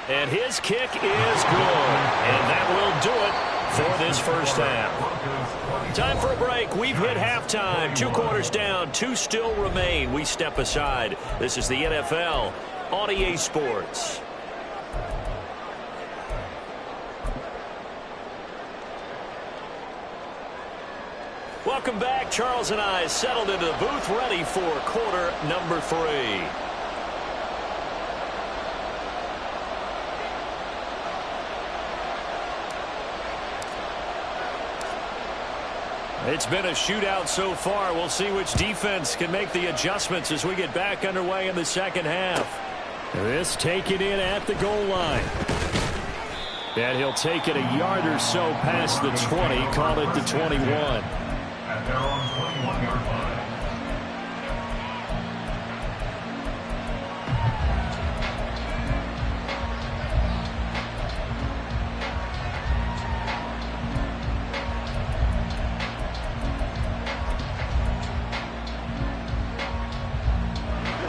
And his kick is good. And that will do it for this first half. Time for a break. We've hit halftime. 2 quarters down. 2 still remain. We step aside. This is the NFL on EA Sports. Welcome back. Charles and I settled into the booth, ready for quarter number 3. It's been a shootout so far. We'll see which defense can make the adjustments as we get back underway in the second half. This taken in at the goal line. And he'll take it a yard or so past the 20, call it the 21. At their own 21-yard line.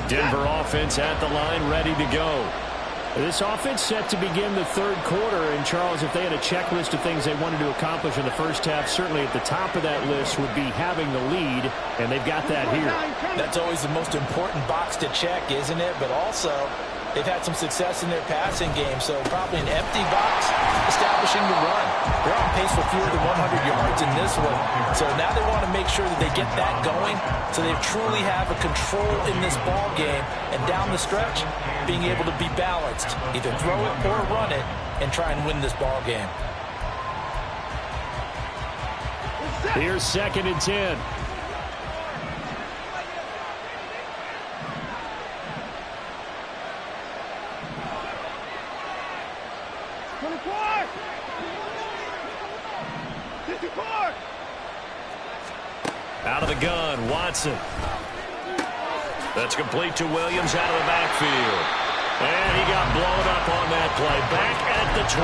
Denver offense at the line, ready to go. This offense set to begin the third quarter. And, Charles, if they had a checklist of things they wanted to accomplish in the first half, certainly at the top of that list would be having the lead, and they've got that here. That's always the most important box to check, isn't it? But also, they've had some success in their passing game, so probably an empty box, establishing the run. They're on pace for fewer than 100 yards in this one. So now they want to make sure that they get that going so they truly have a control in this ball game. And down the stretch, being able to be balanced, either throw it or run it, and try and win this ball game. Here's 2nd and 10. Out of the gun, Watson. That's complete to Williams out of the backfield. And he got blown up on that play. Back at the 20.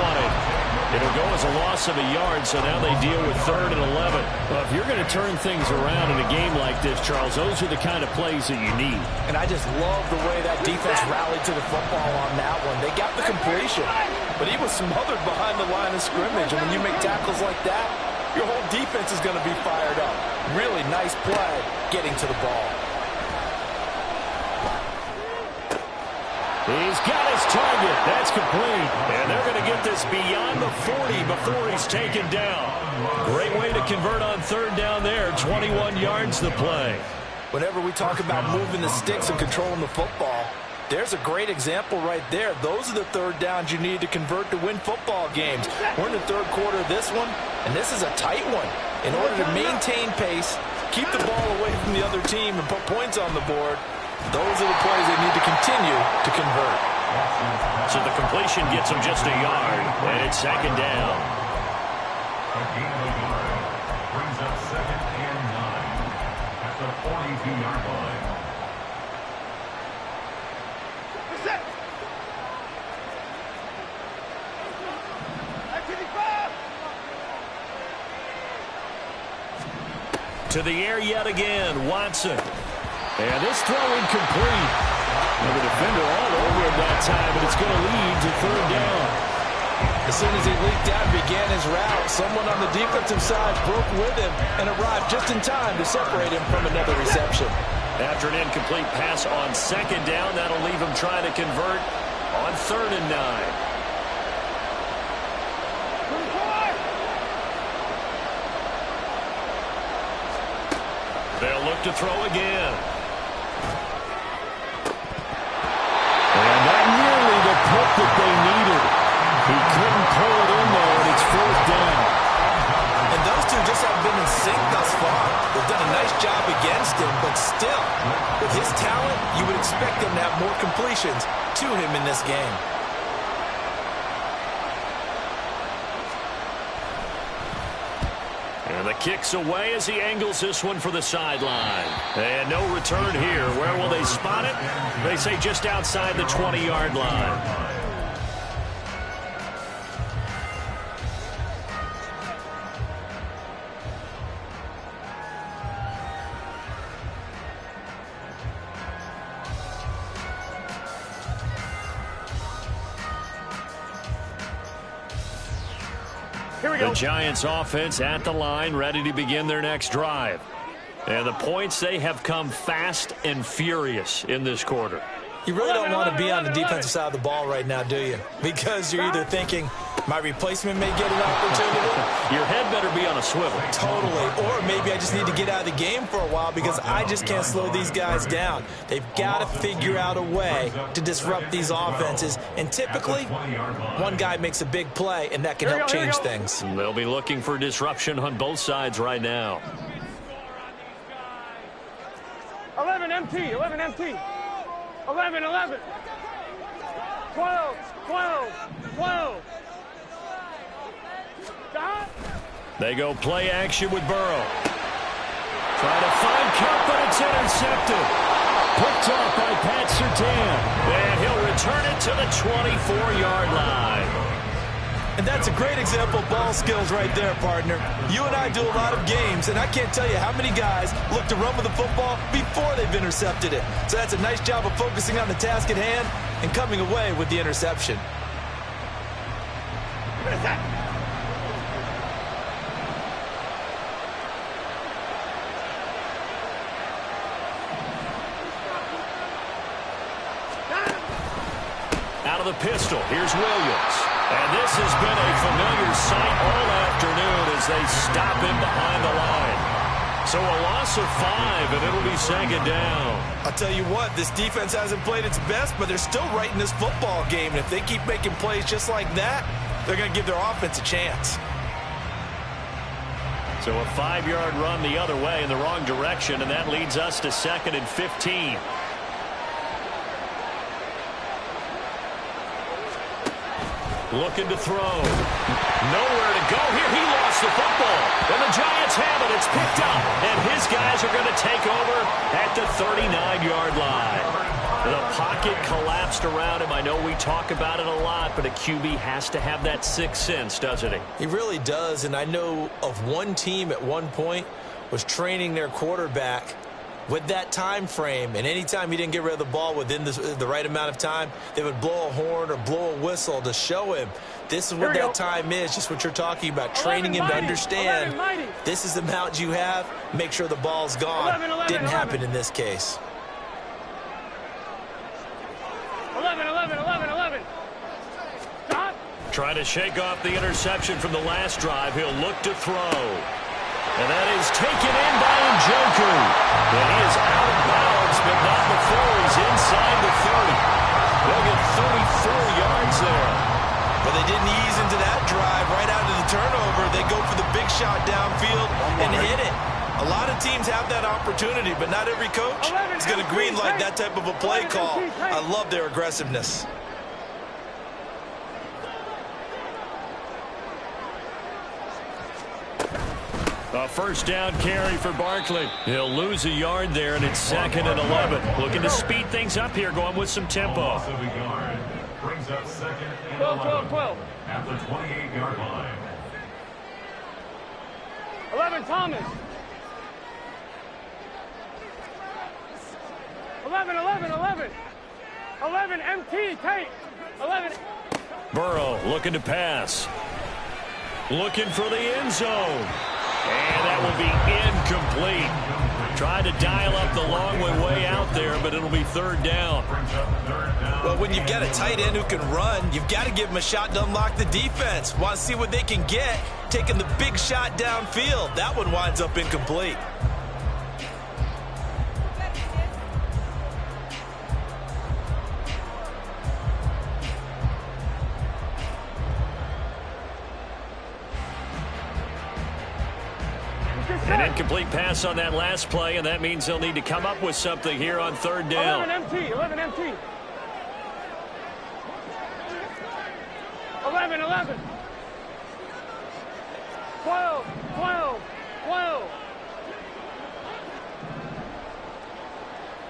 It'll go as a loss of a yard, so now they deal with 3rd and 11. Well, if you're going to turn things around in a game like this, Charles, those are the kind of plays that you need. And I just love the way that defense rallied to the football on that one. They got the completion, but he was smothered behind the line of scrimmage. And when you make tackles like that, your whole defense is going to be fired up. Really nice play getting to the ball. He's got his target. That's complete. And they're going to get this beyond the 40 before he's taken down. Great way to convert on 3rd down there. 21 yards the play. Whenever we talk about moving the sticks and controlling the football, there's a great example right there. Those are the 3rd downs you need to convert to win football games. We're in the 3rd quarter of this one, and this is a tight one. In order to maintain pace, keep the ball away from the other team, and put points on the board, those are the plays they need to continue to convert. So the completion gets them just a yard, and it's 2nd down. A gain of a yard brings up 2nd and 9 at the 42-yard line. To the air yet again, Watson. And this throw incomplete. And the defender all over him that time, and it's going to lead to 3rd down. As soon as he leaked out and began his route, someone on the defensive side broke with him and arrived just in time to separate him from another reception. After an incomplete pass on 2nd down, that'll leave him trying to convert on 3rd and 9. They'll look to throw again. And not nearly the put that they needed. He couldn't pull it in there, and it's 4th down. And those two just haven't been in sync thus far. They've done a nice job against him, but still, with his talent, you would expect them to have more completions to him in this game. And the kick's away as he angles this one for the sideline. And no return here. Where will they spot it? They say just outside the 20-yard line. The Giants offense at the line, ready to begin their next drive. And the points, they have come fast and furious in this quarter. You really don't want to be on the defensive side of the ball right now, do you? Because you're either thinking, my replacement may get an opportunity. Your head better be on a swivel. Totally. Or maybe I just need to get out of the game for a while because I just can't slow these guys down. They've got to figure out a way to disrupt these offenses. And typically, one guy makes a big play, and that can help change things. They'll be looking for disruption on both sides right now. 11 MT, 11 MT. 11, 11. 12, 12, 12. Stop. They go play action with Burrow. Try to find Kupp, but it's intercepted. Picked off by Pat Surtain. And he'll return it to the 24-yard line. And that's a great example of ball skills right there, partner. You and I do a lot of games, and I can't tell you how many guys look to run with the football before they've intercepted it. So that's a nice job of focusing on the task at hand and coming away with the interception. What is that? Out of the pistol, here's Williams. And this has been a familiar sight all afternoon as they stop him behind the line. So a loss of 5, and it'll be second down. I'll tell you what, this defense hasn't played its best, but they're still right in this football game. And if they keep making plays just like that, they're going to give their offense a chance. So a 5-yard run the other way in the wrong direction, and that leads us to 2nd and 15. Looking to throw. Nowhere to go here. He lost the football. And the Giants have it. It's picked up. And his guys are going to take over at the 39-yard line. The pocket collapsed around him. I know we talk about it a lot, but a QB has to have that sixth sense, doesn't he? He really does. And I know of one team at one point was training their quarterback with that time frame, and anytime he didn't get rid of the ball within the right amount of time, they would blow a horn or blow a whistle to show him this is what that time is, just what you're talking about, training him to understand this is the amount you have, make sure the ball's gone. Didn't happen in this case. 11, 11, 11, 11. Stop. Trying to shake off the interception from the last drive. He'll look to throw. And that is taken in by Njoku. And he is out of bounds, but not before he's inside the 30. They'll get 34 yards there. But they didn't ease into that drive right out of the turnover. They go for the big shot downfield and hit it. A lot of teams have that opportunity, but not every coach is going to green light that type of a play call. I love their aggressiveness. A first down carry for Barkley. He'll lose a yard there, and it's 2nd and 11. Looking to speed things up here, going with some tempo. Loss of a yard. Brings up 2nd and 12, 12, 12. at the 28-yard line. 11, Thomas. 11, 11, 11. 11, MT, Tate. 11. Burrow looking to pass. Looking for the end zone. And that will be incomplete. Tried to dial up the long way out there, but it'll be 3rd down. Well, when you've got a tight end who can run, you've got to give him a shot to unlock the defense. Want to see what they can get, taking the big shot downfield. That one winds up incomplete. An incomplete pass on that last play, and that means they'll need to come up with something here on 3rd down. 11 MT, 11 MT. 11, 11. 12, 12, 12.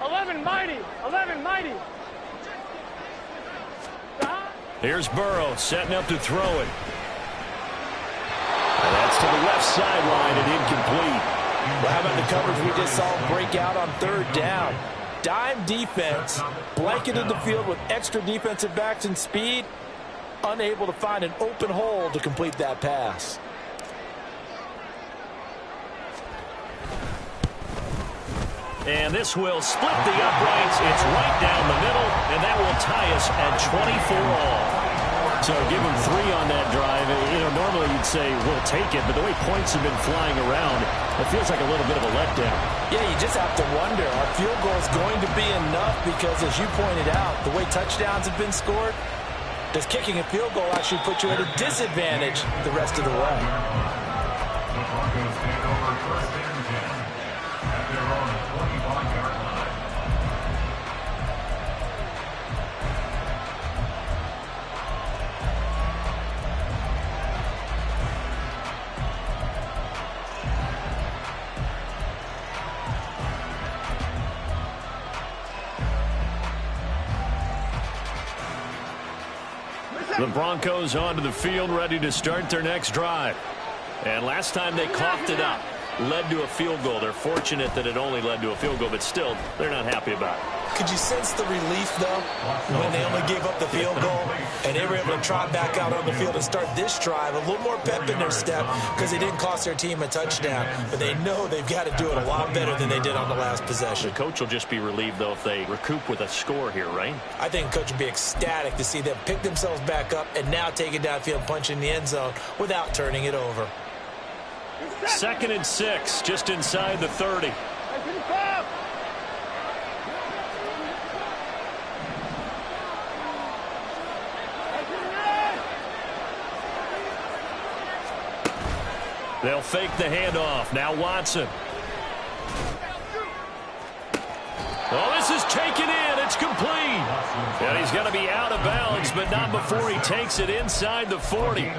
11 mighty, 11 mighty. Stop. Here's Burrow setting up to throw it. And that's to the left sideline and incomplete. Well, how about the coverage we just saw break out on 3rd down? Dime defense, blanketed the field with extra defensive backs and speed, unable to find an open hole to complete that pass. And this will split the uprights. It's right down the middle, and that will tie us at 24 all. So give them 3 on that drive. Normally you'd say, we'll take it, but the way points have been flying around, it feels like a little bit of a letdown. Yeah, you just have to wonder, are field goals going to be enough? Because as you pointed out, the way touchdowns have been scored, does kicking a field goal actually put you at a disadvantage the rest of the way? The Broncos take over first and 10 at their own 25-yard line. The Broncos onto the field, ready to start their next drive. And last time they coughed it up, led to a field goal. They're fortunate that it only led to a field goal, but still, they're not happy about it. Could you sense the relief, though, when they only gave up the field goal and they were able to trot back out on the field and start this drive? A little more pep in their step because they didn't cost their team a touchdown, but they know they've got to do it a lot better than they did on the last possession. The coach will just be relieved, though, if they recoup with a score here, right? I think the coach would be ecstatic to see them pick themselves back up and now take it downfield, punch in the end zone without turning it over. 2nd and 6, just inside the 30. They'll fake the handoff. Now Watson. Oh, this is taken in. It's complete. And he's going to be out of bounds, but not before he takes it inside the 40.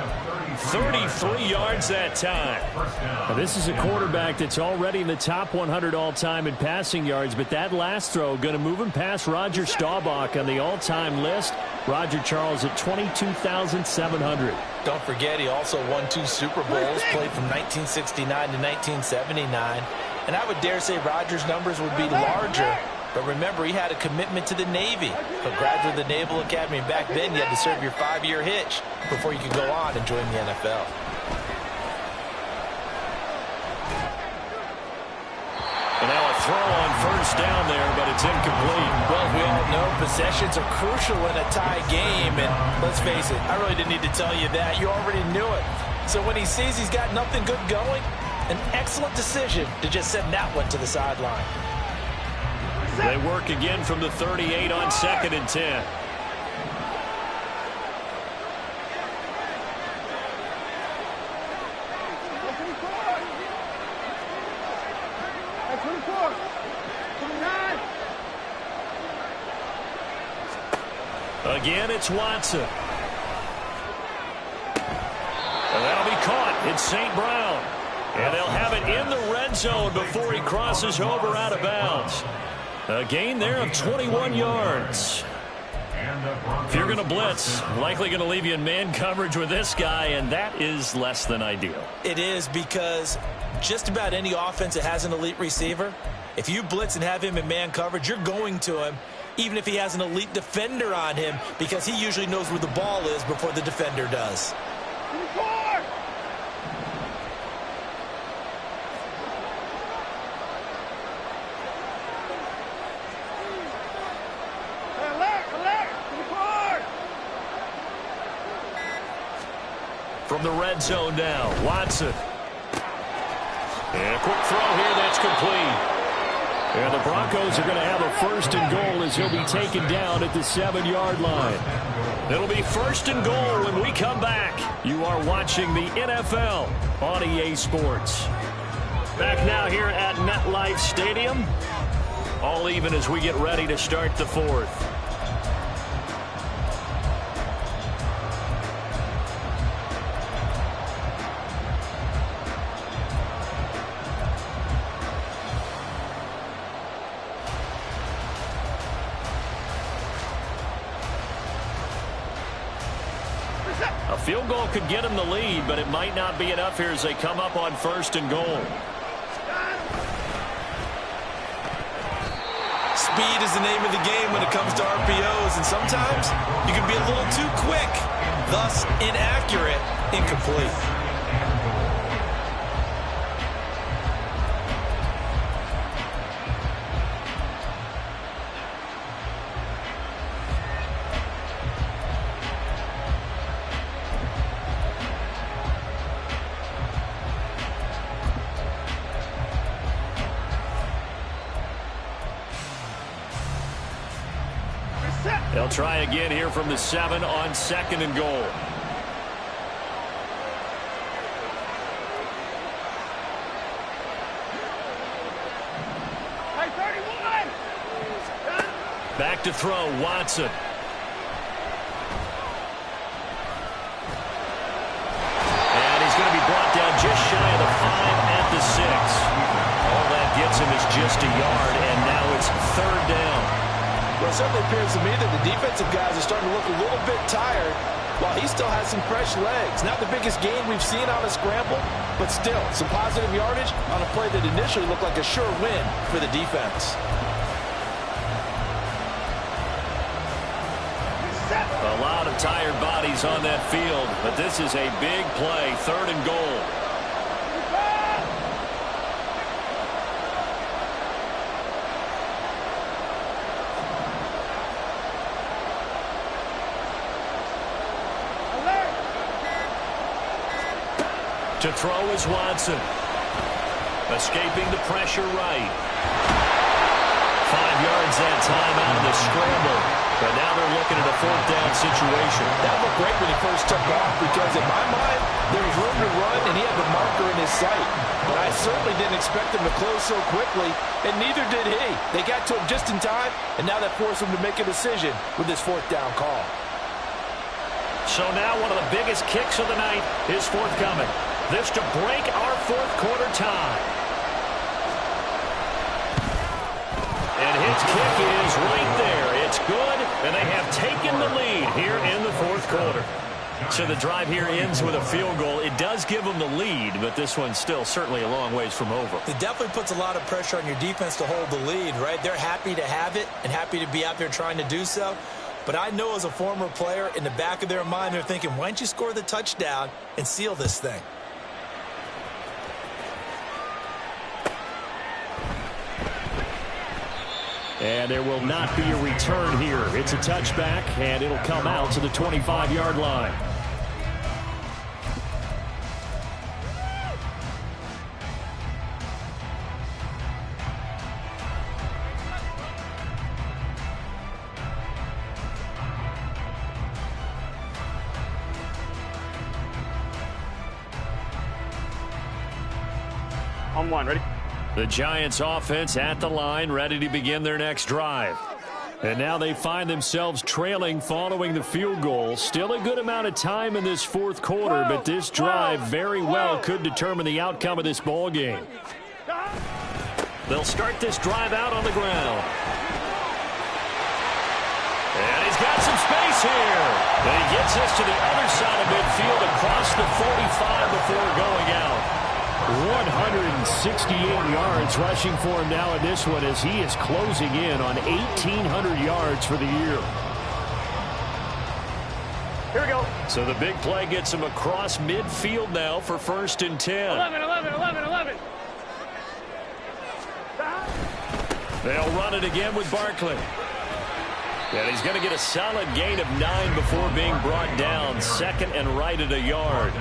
33 yards that time. Now, this is a quarterback that's already in the top 100 all-time in passing yards, but that last throw going to move him past Roger Staubach on the all-time list. Roger Charles at 22,700. Don't forget, he also won 2 Super Bowls, played from 1969 to 1979. And I would dare say Roger's numbers would be larger. But remember, he had a commitment to the Navy. A graduate of the Naval Academy. And back then, you had to serve your 5-year hitch before you could go on and join the NFL. And now a throw on first down there, but it's incomplete. Well, we all know possessions are crucial in a tie game. And let's face it, I really didn't need to tell you that. You already knew it. So when he sees he's got nothing good going, an excellent decision to just send that one to the sideline. They work again from the 38 on 2nd and 10. Again, it's Watson. And that'll be caught. It's St. Brown. And they'll have it in the red zone before he crosses over out of bounds. A gain there of 21 yards. If you're going to blitz, likely going to leave you in man coverage with this guy, and that is less than ideal. It is, because just about any offense that has an elite receiver, if you blitz and have him in man coverage, you're going to him, even if he has an elite defender on him, because he usually knows where the ball is before the defender does. From the red zone now, Watson. And a quick throw here, that's complete. And the Broncos are going to have a 1st and goal as he'll be taken down at the 7-yard line. It'll be 1st and goal when we come back. You are watching the NFL on EA Sports. Back now here at MetLife Stadium. All even as we get ready to start the 4th. A field goal could get them the lead, but it might not be enough here as they come up on 1st and goal. Speed is the name of the game when it comes to RPOs, and sometimes you can be a little too quick, thus inaccurate, incomplete. They'll try again here from the 7 on 2nd and goal. Back to throw, Watson. And he's going to be brought down just shy of the 5 at the 6. All that gets him is just a yard, and now it's 3rd down. Well, it certainly appears to me that the defensive guys are starting to look a little bit tired while he still has some fresh legs. Not the biggest gain we've seen on a scramble, but still some positive yardage on a play that initially looked like a sure win for the defense. A lot of tired bodies on that field, but this is a big play, 3rd and goal. To throw is Watson. Escaping the pressure right. 5 yards that time out of the scramble. But now they're looking at a 4th down situation. That looked great when he first took off because in my mind, there was room to run and he had the marker in his sight. But I certainly didn't expect him to close so quickly, and neither did he. They got to him just in time, and now that forced him to make a decision with this 4th down call. So now one of the biggest kicks of the night is forthcoming. This to break our 4th quarter tie. And his kick is right there. It's good, and they have taken the lead here in the 4th quarter. So the drive here ends with a field goal. It does give them the lead, but this one's still certainly a long ways from over. It definitely puts a lot of pressure on your defense to hold the lead, right? They're happy to have it and happy to be out there trying to do so. But I know as a former player, in the back of their mind, they're thinking, why don't you score the touchdown and seal this thing? And there will not be a return here. It's a touchback, and it'll come out to the 25-yard line. On 1, ready? The Giants offense at the line, ready to begin their next drive. And now they find themselves trailing following the field goal. Still a good amount of time in this 4th quarter, but this drive very well could determine the outcome of this ball game. They'll start this drive out on the ground. And he's got some space here. And he gets us to the other side of midfield across the 45 before going out. 168 yards rushing for him now in this one as he is closing in on 1,800 yards for the year. Here we go. So the big play gets him across midfield now for 1st and 10. 11. They'll run it again with Barkley. And he's going to get a solid gain of 9 before being brought down. 2nd and right at a yard.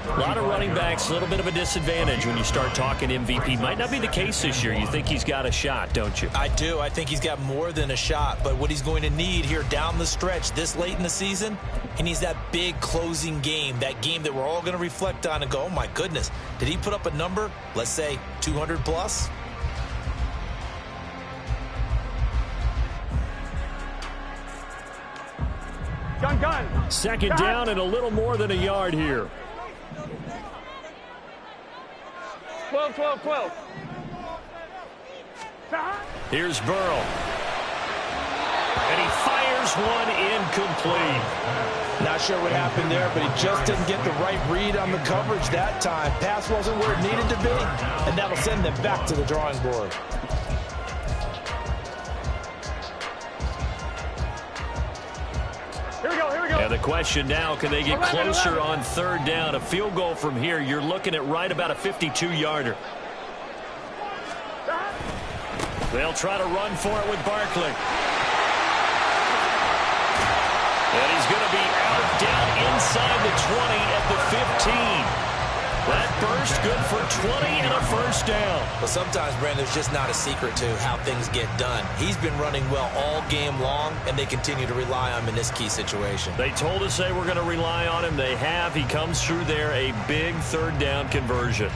A lot of running backs, a little bit of a disadvantage when you start talking MVP. Might not be the case this year. You think he's got a shot, don't you? I do. I think he's got more than a shot. But what he's going to need here down the stretch this late in the season, he needs that big closing game, that game that we're all going to reflect on and go, oh, my goodness, did he put up a number, let's say 200 plus? Gun. 2nd down and a little more than a yard here. 12. Here's Burrow. And he fires one incomplete. Not sure what happened there, but he just didn't get the right read on the coverage that time. Pass wasn't where it needed to be, and that'll send them back to the drawing board. Here we go. And the question now, can they get closer on 3rd down? A field goal from here, you're looking at right about a 52-yarder. They'll try to run for it with Barkley. And he's going to be out down inside the 20 at the 15. That burst good for 20 and a first down. But sometimes, Brandon, there's just not a secret to how things get done. He's been running well all game long, and they continue to rely on him in this key situation. They told us they were going to rely on him. They have. He comes through there, a big third down conversion.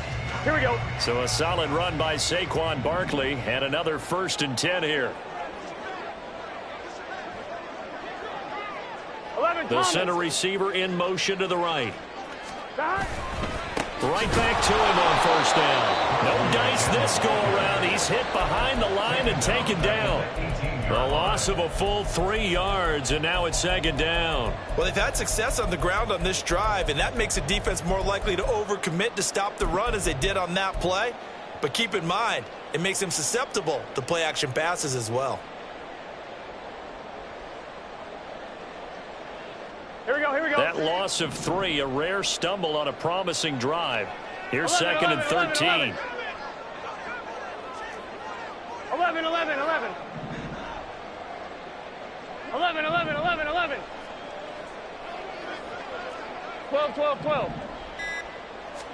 Here we go. So a solid run by Saquon Barkley, and another 1st and 10 here. 11, The Thomas. center receiver in motion to the right. Back. Right back to him on 1st down. No dice this go-around. He's hit behind the line and taken down. The loss of a full 3 yards, and now it's 2nd down. Well, they've had success on the ground on this drive, and that makes a defense more likely to overcommit to stop the run as they did on that play. But keep in mind, it makes them susceptible to play-action passes as well. Here we go. Here we go. That loss of 3, a rare stumble on a promising drive. Here's 11, 2nd and 13. 11, 11, 11. 11, 11, 11, 11. 12, 12, 12.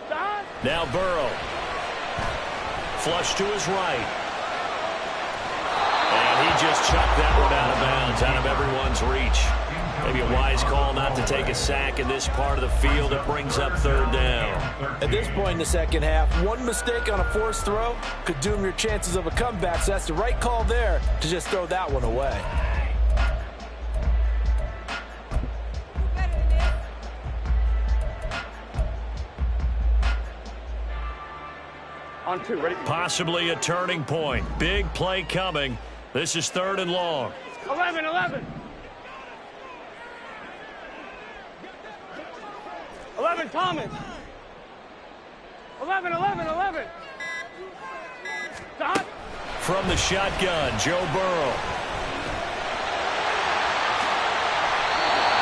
Stop. Now Burrow. Flush to his right. And he just chucked that one out of bounds, out of everyone's reach. Maybe a wise call not to take a sack in this part of the field. It brings up 3rd down. At this point in the second half, one mistake on a forced throw could doom your chances of a comeback, so that's the right call there to just throw that one away. On 2, ready? Possibly a turning point. Big play coming. This is 3rd and long. 11, 11. 11, Thomas. 11, 11, 11. Stop. From the shotgun, Joe Burrow.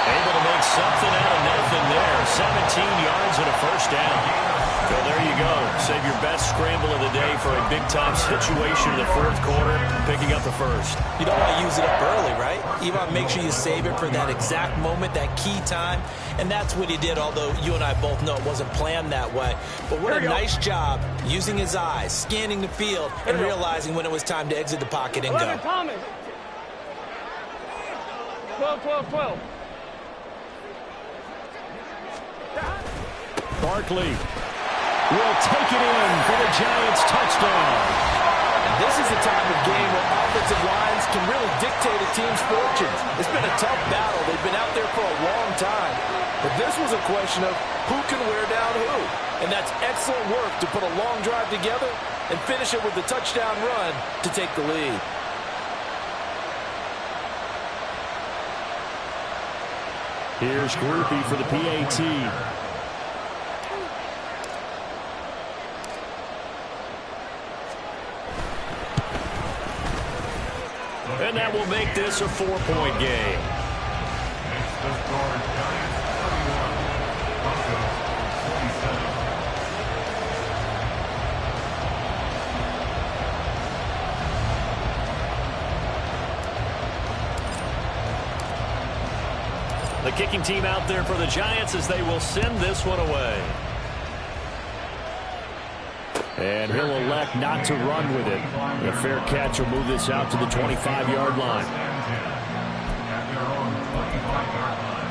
Able to make something out of nothing there. 17 yards and a 1st down. So there you go. Save your best scramble of the day for a big-time situation in the 4th quarter, picking up the 1st. You don't want to use it up early, right? You want to make sure you save it for that exact moment, that key time. And that's what he did, although you and I both know it wasn't planned that way. But what a nice job using his eyes, scanning the field, and realizing when it was time to exit the pocket and 11, go. Thomas. 12, 12, 12. Barkley will take it in for the Giants touchdown. And this is the time of game where offensive lines can really dictate a team's fortunes. It's been a tough battle. They've been out there for a long time. But this was a question of who can wear down who. And that's excellent work to put a long drive together and finish it with a touchdown run to take the lead. Here's Grupe for the PAT. And that will make this a 4-point game. It's the score, Giants 31, Broncos 27. The kicking team out there for the Giants as they will send this one away. And he'll elect not to run with it. A fair catch will move this out to the 25-yard line. At their own 25-yard line.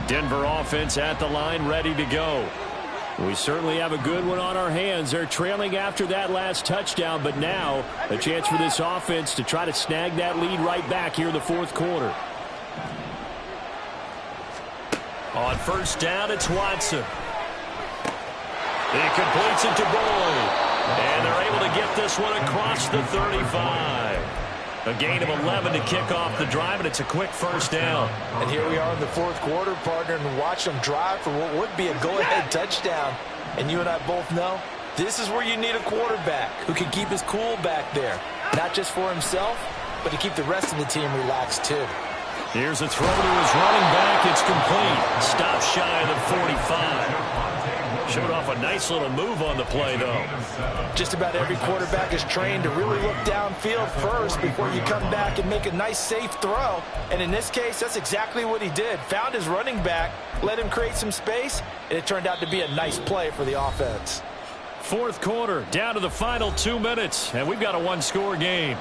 Denver offense at the line, ready to go. We certainly have a good one on our hands. They're trailing after that last touchdown, but now a chance for this offense to try to snag that lead right back here in the 4th quarter. On 1st down, it's Watson. He completes it to Boyd. And they're able to get this one across the 35. A gain of 11 to kick off the drive, and it's a quick 1st down. And here we are in the 4th quarter, partner, and watch them drive for what would be a go-ahead touchdown. And you and I both know this is where you need a quarterback who can keep his cool back there, not just for himself, but to keep the rest of the team relaxed too. Here's a throw to his running back. It's complete. Stop shy of the 45. Showed off a nice little move on the play, though. Just about every quarterback is trained to really look downfield first before you come back and make a nice, safe throw. And in this case, that's exactly what he did. Found his running back, let him create some space, and it turned out to be a nice play for the offense. Fourth quarter, down to the final 2 minutes, and we've got a one-score game.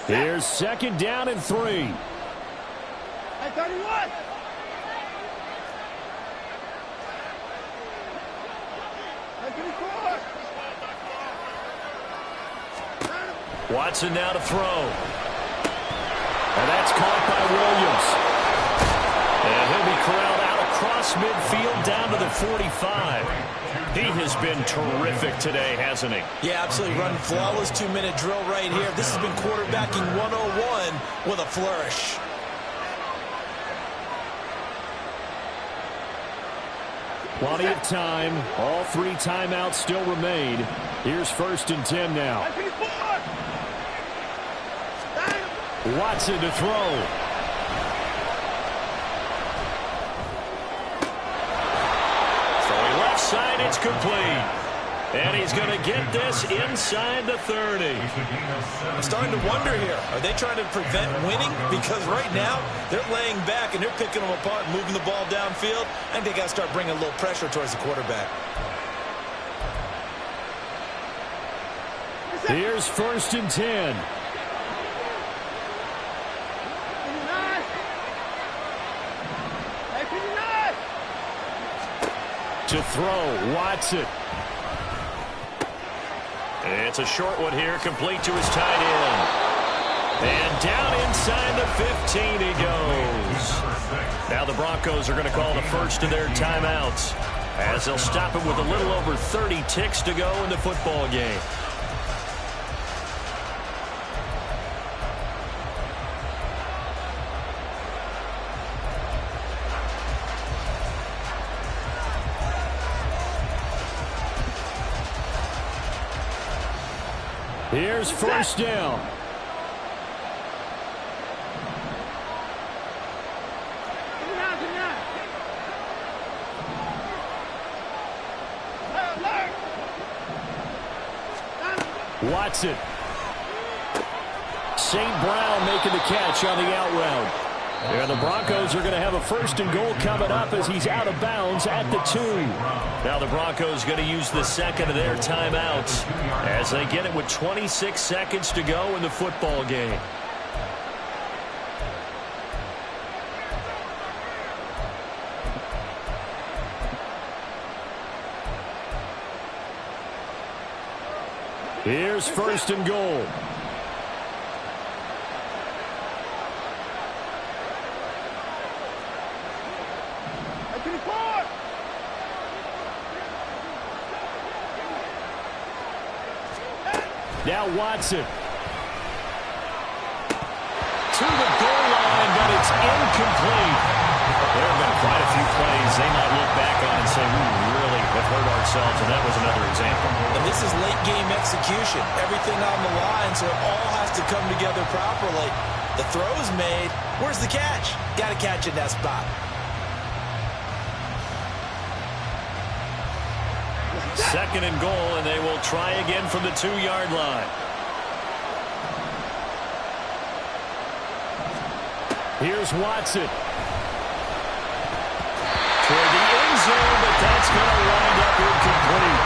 Here's second down and 3. Hey, 31. Watson now to throw. And that's caught by Williams. And he'll be corralled out across midfield down to the 45. He has been terrific today, hasn't he? Yeah, absolutely. Running flawless 2-minute drill right here. This has been quarterbacking 101 with a flourish. Plenty of time. All 3 timeouts still remain. Here's first and 10 now. Watson to throw. Throwing left side, it's complete. And he's going to get this inside the 30. I'm starting to wonder here. Are they trying to prevent winning? Because right now, they're laying back and they're picking them apart, moving the ball downfield. I think they got to start bringing a little pressure towards the quarterback. Here's first and 10. To throw, Watson. It's a short one here, complete to his tight end. And down inside the 15 he goes. Now the Broncos are going to call the first of their timeouts, as they'll stop it with a little over 30 ticks to go in the football game. Here's first down. Watson. St. Brown making the catch on the out route. And the Broncos are going to have a first and goal coming up as he's out of bounds at the 2. Now the Broncos going to use the second of their timeouts as they get it with 26 seconds to go in the football game. Here's first and goal. Now Watson. To the goal line, but it's incomplete. There have been quite a few plays they might look back on and say, we really have hurt ourselves, and that was another example. And this is late game execution. Everything on the line, so it all has to come together properly. The throw's made. Where's the catch? Got to catch in that spot. Second and goal, and they will try again from the 2-yard line. Here's Watson. Toward the end zone, but that's going to wind up incomplete.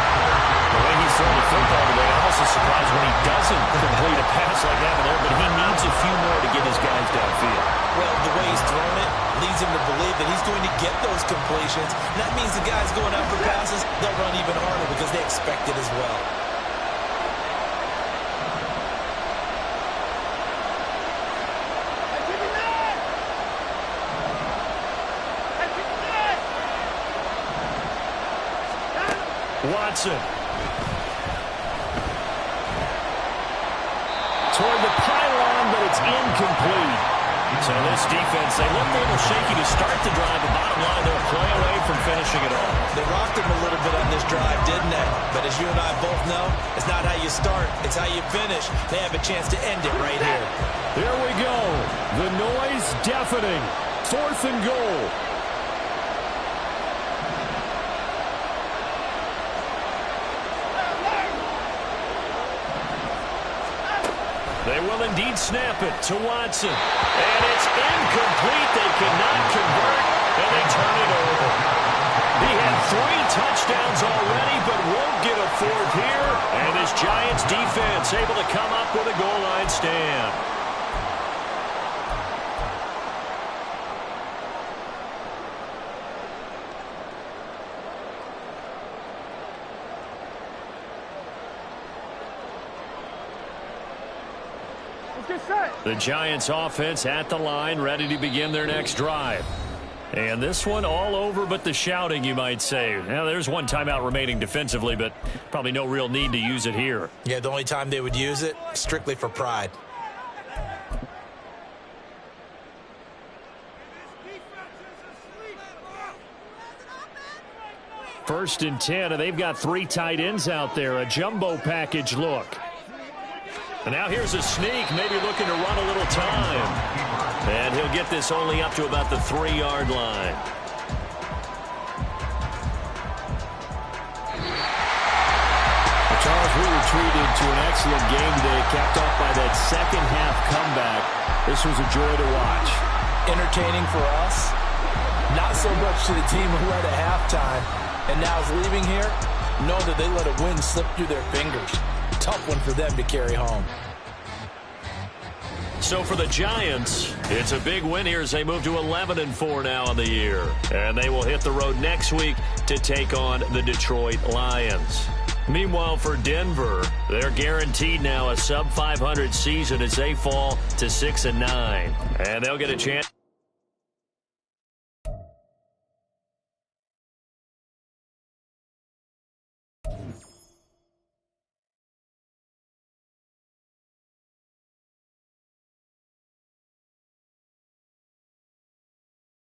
The way he's throwing the football today, I'm also surprised when he doesn't complete a pass like that there, but he needs a few more to get his guys downfield. Well, the way he's thrown it leads him to believe that he's going to get those completions. And that means the guys going out for passes, they'll run even harder because they expect it as well. Watson. Toward the pylon, but it's incomplete. So this defense, they looked a little shaky to start the drive, but bottom line, they're a play away from finishing it off. They rocked them a little bit on this drive, didn't they? But as you and I both know, it's not how you start, it's how you finish. They have a chance to end it right here. Here we go. The noise deafening. 4th and goal. They will indeed snap it to Watson. And it's incomplete. They cannot convert, and they turn it over. He had 3 touchdowns already, but won't get a 4th here. And this Giants defense able to come up with a goal line stand. The Giants offense at the line, ready to begin their next drive. And this one all over but the shouting, you might say. Now, there's one timeout remaining defensively, but probably no real need to use it here. Yeah, the only time they would use it, strictly for pride. First and 10, and they've got 3 tight ends out there. A jumbo package look. And now here's a sneak, maybe looking to run a little time. And he'll get this only up to about the 3-yard line. Charles, we were treated to an excellent game today, capped off by that second-half comeback. This was a joy to watch. Entertaining for us, not so much to the team who led at halftime and now is leaving here, know that they let a win slip through their fingers. Tough one for them to carry home. So for the Giants, it's a big win here as they move to 11-4 now on the year. And they will hit the road next week to take on the Detroit Lions. Meanwhile, for Denver, they're guaranteed now a sub-500 season as they fall to 6-9. And they'll get a chance.